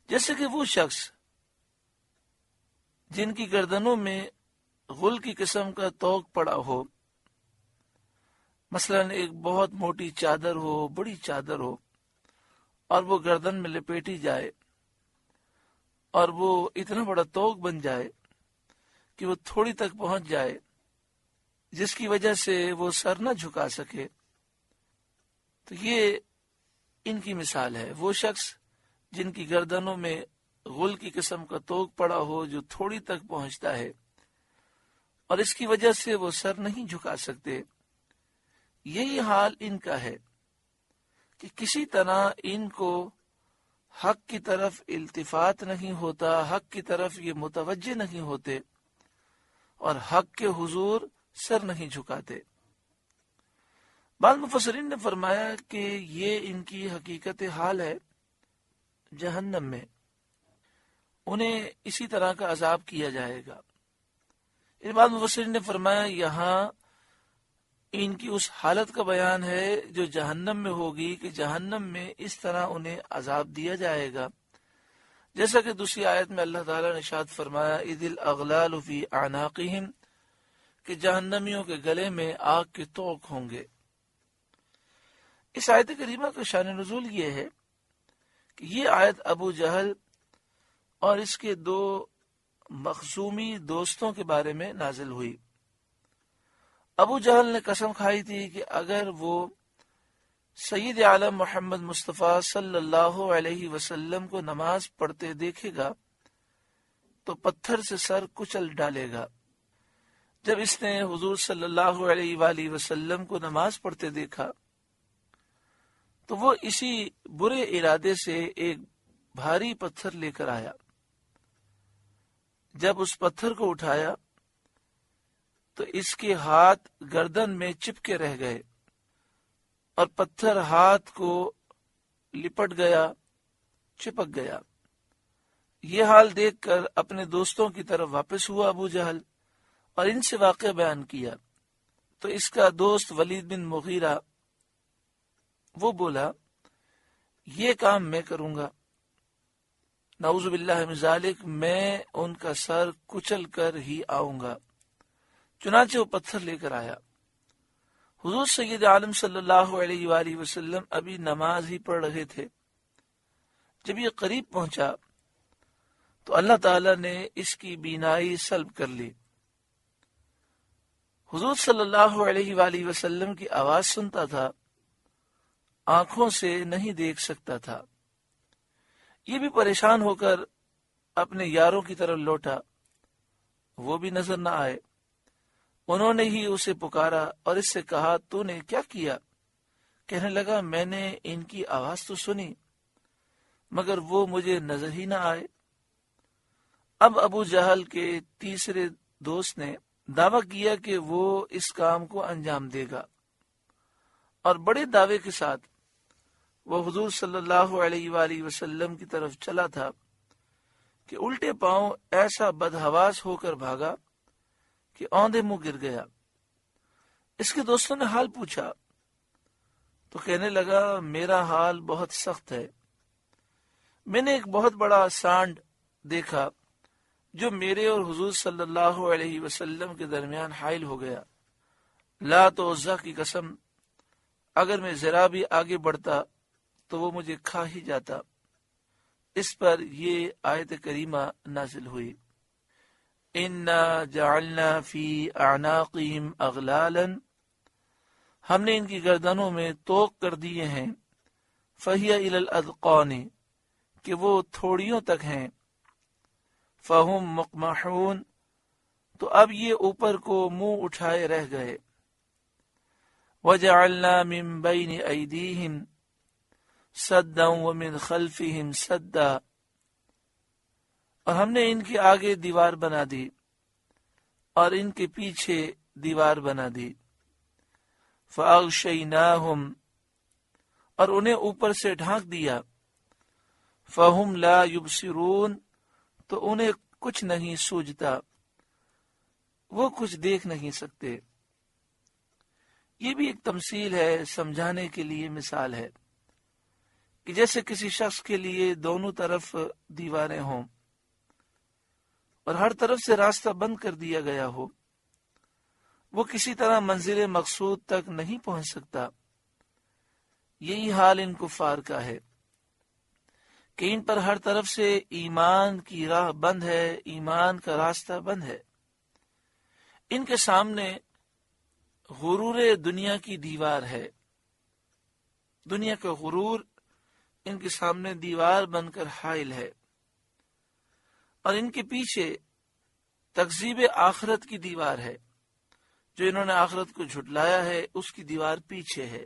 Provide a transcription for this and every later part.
جیسے کہ وہ شخص جن کی گردنوں میں غل کی قسم کا توق پڑا ہو، مثلا ایک بہت موٹی چادر ہو، بڑی چادر ہو، اور وہ گردن میں لپیٹی جائے اور وہ اتنا بڑا توق بن جائے کہ وہ تھوڑی تک پہنچ جائے، جس کی وجہ سے وہ سر نہ جھکا سکے، تو یہ ان کی مثال ہے۔ وہ شخص جن کی گردنوں میں غل کی قسم کا توق پڑا ہو جو تھوڑی تک پہنچتا ہے اور اس کی وجہ سے وہ سر نہیں جھکا سکتے، یہی حال ان کا ہے کہ کسی طرح ان کو حق کی طرف التفات نہیں ہوتا، حق کی طرف یہ متوجہ نہیں ہوتے اور حق کے حضور سر نہیں جھکاتے۔ بعض مفسرین نے فرمایا کہ یہ ان کی حقیقت حال ہے جہنم میں، انہیں اسی طرح کا عذاب کیا جائے گا۔ اس بعد مفسرین نے فرمایا یہاں ان کی اس حالت کا بیان ہے جو جہنم میں ہوگی، کہ جہنم میں اس طرح انہیں عذاب دیا جائے گا، جیسا کہ دوسری آیت میں اللہ تعالیٰ نے ارشاد فرمایا اذ الاغلال فی اعناقہم، کہ جہنمیوں کے گلے میں آگ کے توق ہوں گے۔ اس آیت کریمہ کا شان نزول یہ ہے کہ یہ آیت ابو جہل اور اس کے دو مخزومی دوستوں کے بارے میں نازل ہوئی۔ ابو جہل نے قسم کھائی تھی کہ اگر وہ سید عالم محمد مصطفیٰ صلی اللہ علیہ وسلم کو نماز پڑھتے دیکھے گا تو پتھر سے سر کچل ڈالے گا۔ جب اس نے حضور صلی اللہ علیہ وآلہ وسلم کو نماز پڑھتے دیکھا تو وہ اسی برے ارادے سے ایک بھاری پتھر لے کر آیا۔ جب اس پتھر کو اٹھایا تو اس کے ہاتھ گردن میں چپکے رہ گئے اور پتھر ہاتھ کو لپٹ گیا، چپک گیا۔ یہ حال دیکھ کر اپنے دوستوں کی طرف واپس ہوا ابو جہل اور ان سے واقعہ بیان کیا تو اس کا دوست ولید بن مغیرہ وہ بولا یہ کام میں کروں گا، نعوذ باللہ من ذالک، میں ان کا سر کچل کر ہی آؤں گا۔ چنانچہ وہ پتھر لے کر آیا۔ حضور سید عالم صلی اللہ علیہ وآلہ وسلم ابھی نماز ہی پڑھ رہے تھے۔ جب یہ قریب پہنچا تو اللہ تعالی نے اس کی بینائی سلب کر لی۔ حضور صلی اللہ علیہ وآلہ وسلم کی آواز سنتا تھا، آنکھوں سے نہیں دیکھ سکتا تھا۔ یہ بھی پریشان ہو کر اپنے یاروں کی طرف لوٹا، وہ بھی نظر نہ آئے۔ انہوں نے ہی اسے پکارا اور اس سے کہا تو نے کیا کیا؟ کہنے لگا میں نے ان کی آواز تو سنی مگر وہ مجھے نظر ہی نہ آئے۔ اب ابو جہل کے تیسرے دوست نے دعویٰ کیا کہ وہ اس کام کو انجام دے گا، اور بڑے دعوے کے ساتھ وہ حضور صلی اللہ علیہ وآلہ وسلم کی طرف چلا تھا کہ الٹے پاؤں ایسا بدحواس ہو کر بھاگا کہ اوندے منہ گر گیا۔ اس کے دوستوں نے حال پوچھا تو کہنے لگا میرا حال بہت سخت ہے، میں نے ایک بہت بڑا سانڈ دیکھا جو میرے اور حضور صلی اللہ علیہ وسلم کے درمیان حائل ہو گیا۔ لات و عزا کی قسم اگر میں ذرا بھی آگے بڑھتا تو وہ مجھے کھا ہی جاتا۔ اس پر یہ آیت کریمہ نازل ہوئی اِنَّا جَعَلْنَا فِي أَعْنَاقِهِمْ أَغْلَالًا، ہم نے ان کی گردنوں میں توق کر دیے ہیں، فَهِيَ إِلَى الْأَذْقَانِ، کہ وہ تھوڑیوں تک ہیں، فَهُمْ مُقْمَحُونَ، تو اب یہ اوپر کو منہ اٹھائے رہ گئے۔ وَجَعَلْنَا مِن بَيْنِ أَيْدِيهِمْ سَدًّا وَمِن خَلْفِهِمْ سَدًّا، اور ہم نے ان کے آگے دیوار بنا دی اور ان کے پیچھے دیوار بنا دی۔ فَأَغْشَيْنَاهُمْ، اور انہیں اوپر سے ڈھانک دیا۔ فَهُمْ لَا يُبْصِرُونَ، تو انہیں کچھ نہیں سوجتا، وہ کچھ دیکھ نہیں سکتے۔ یہ بھی ایک تمثیل ہے، سمجھانے کے لیے مثال ہے کہ جیسے کسی شخص کے لیے دونوں طرف دیواریں ہوں اور ہر طرف سے راستہ بند کر دیا گیا ہو، وہ کسی طرح منزل مقصود تک نہیں پہنچ سکتا۔ یہی حال ان کفار کا ہے کہ ان پر ہر طرف سے ایمان کی راہ بند ہے، ایمان کا راستہ بند ہے۔ ان کے سامنے غرور دنیا کی دیوار ہے، دنیا کا غرور ان کے سامنے دیوار بن کر حائل ہے، اور ان کے پیچھے تکذیب آخرت کی دیوار ہے، جو انہوں نے آخرت کو جھٹلایا ہے اس کی دیوار پیچھے ہے،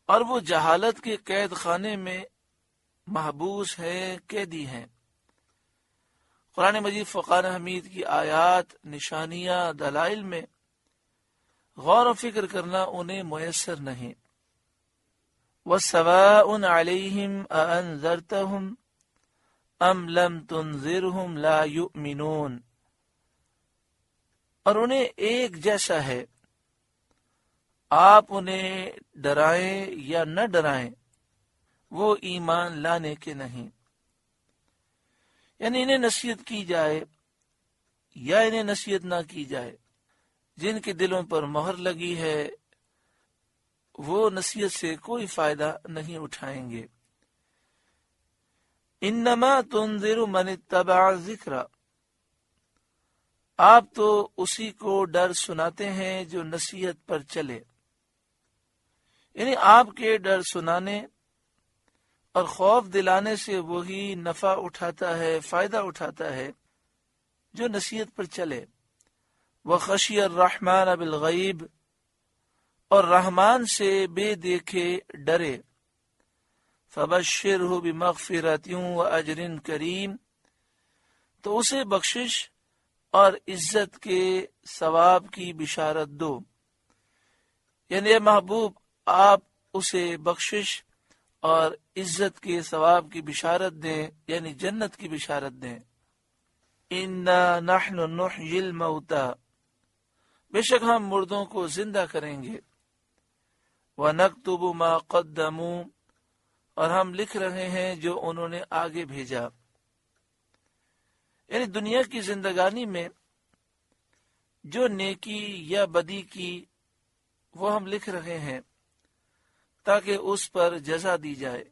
اور وہ جہالت کے قید خانے میں محبوس ہیں، قیدی ہیں۔ قرآن مجید فرقان حمید کی آیات، نشانیاں، دلائل میں غور و فکر کرنا انہیں میسر نہیں۔ وَسَوَاءٌ عَلَيْهِمْ أَأَنذَرْتَهُمْ أَمْ لَمْ تُنذِرْهُمْ لَا يُؤْمِنُونَ، اور انہیں ایک جیسا ہے، آپ انہیں ڈرائیں یا نہ ڈرائیں، وہ ایمان لانے کے نہیں۔ یعنی انہیں نصیحت کی جائے یا انہیں نصیحت نہ کی جائے، جن کے دلوں پر مہر لگی ہے وہ نصیحت سے کوئی فائدہ نہیں اٹھائیں گے۔ انما تنذر من اتبع الذکر، آپ تو اسی کو ڈر سناتے ہیں جو نصیحت پر چلے، یعنی آپ کے ڈر سنانے اور خوف دلانے سے وہی نفع اٹھاتا ہے، فائدہ اٹھاتا ہے جو نصیحت پر چلے۔ وَخَشِيَ الرَّحْمَنَ بِالْغَيْبِ، اور رحمان سے بے دیکھے ڈرے۔ فَبَشِّرْهُ بِمَغْفِرَةٍ وَأَجْرٍ كَرِيمٍ، تو اسے بخشش اور عزت کے ثواب کی بشارت دو، یعنی اے محبوب آپ اسے بخشش اور عزت کے ثواب کی بشارت دیں، یعنی جنت کی بشارت دیں۔ اِنَّا نَحْنُ نُحْيِي الْمَوْتَى، بے شک ہم مردوں کو زندہ کریں گے۔ وَنَكْتُبُ مَا قَدَّمُوا، اور ہم لکھ رہے ہیں جو انہوں نے آگے بھیجا، یعنی دنیا کی زندگانی میں جو نیکی یا بدی کی وہ ہم لکھ رہے ہیں تاکہ اس پر جزا دی جائے۔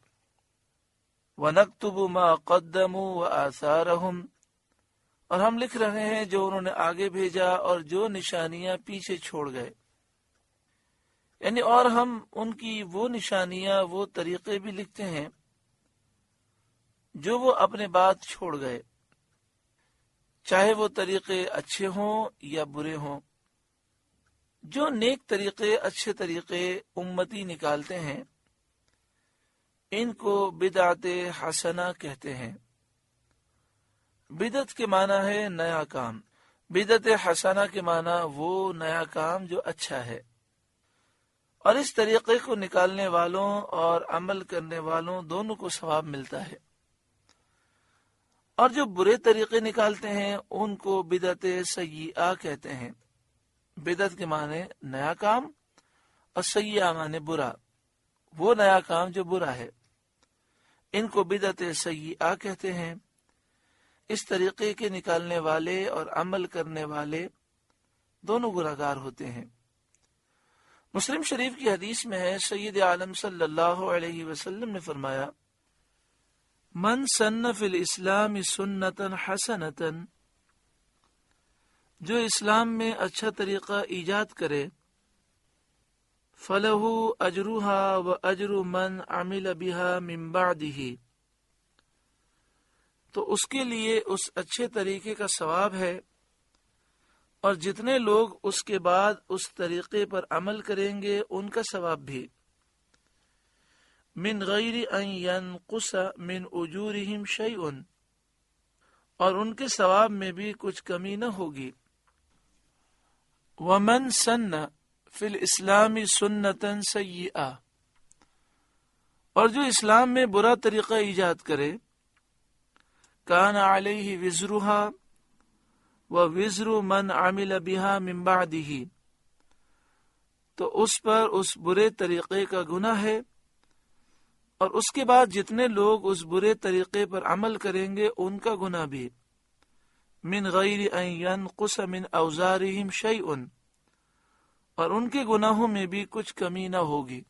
وَنَكْتُبُ مَا قَدَّمُوا وَآثَارَهُمْ، اور ہم لکھ رہے ہیں جو انہوں نے آگے بھیجا اور جو نشانیاں پیچھے چھوڑ گئے، یعنی اور ہم ان کی وہ نشانیاں، وہ طریقے بھی لکھتے ہیں جو وہ اپنے بعد چھوڑ گئے، چاہے وہ طریقے اچھے ہوں یا برے ہوں۔ جو نیک طریقے، اچھے طریقے امتی نکالتے ہیں ان کو بدعت حسنہ کہتے ہیں۔ بدعت کے معنی ہے نیا کام، بدعت حسنہ کے معنی وہ نیا کام جو اچھا ہے، اور اس طریقے کو نکالنے والوں اور عمل کرنے والوں دونوں کو ثواب ملتا ہے، اور جو برے طریقے نکالتے ہیں ان کو بدعت سیئہ کہتے ہیں۔ بدعت کے معنی نیا کام اور سیئہ معنی برا، وہ نیا کام جو برا ہے، ان کو بدعت سیئہ کہتے ہیں۔ اس طریقے کے نکالنے والے اور عمل کرنے والے دونوں گناہگار ہوتے ہیں۔ مسلم شریف کی حدیث میں ہے، سید عالم صلی اللہ علیہ وسلم نے فرمایا، من سن فی الاسلام سنتا حسنتا، جو اسلام میں اچھا طریقہ ایجاد کرے، فلہ اجرھا واجر من عمل بها من بعدہ، تو اس کے لیے اس اچھے طریقے کا ثواب ہے، اور جتنے لوگ اس کے بعد اس طریقے پر عمل کریں گے ان کا ثواب بھی، من غیر ان ینقص من اجورہم شیء، اور ان کے ثواب میں بھی کچھ کمی نہ ہوگی۔ ومن سن فی الاسلام سنتا سیئہ، اور جو اسلام میں برا طریقہ ایجاد کرے، کان علیہ وزرھا ووزر من عمل بها من بعدہ، تو اس پر اس برے طریقے کا گناہ ہے اور اس کے بعد جتنے لوگ اس برے طریقے پر عمل کریں گے ان کا گناہ بھی من غیر ان ینقص من اوزارہم شیء، اور ان کے گناہوں میں بھی کچھ کمی نہ ہوگی۔